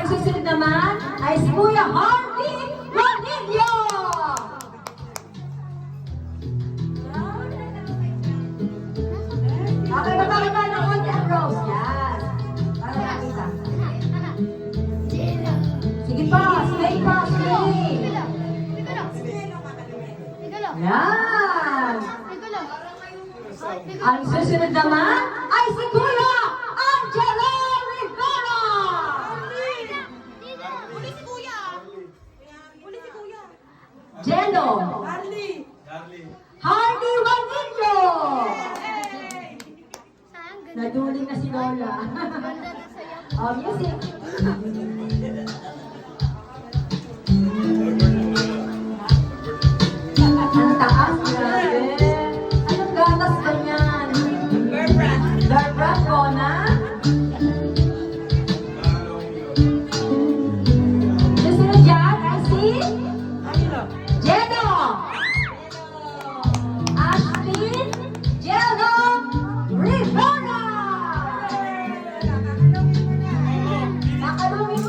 ang susunod naman ay si Kuya Harvey Ronillo. Okay, mapakita ng konti ang Rose. Yan. Para makita. Sige pa, stay pa, stay. Yan. Ang susunod naman ay si Kuya Angelo Rivera. Uli si Kuya. Uli si Kuya. Jello. Harley. Harvey Ronillo. Naduling na si Lola. Oh, music.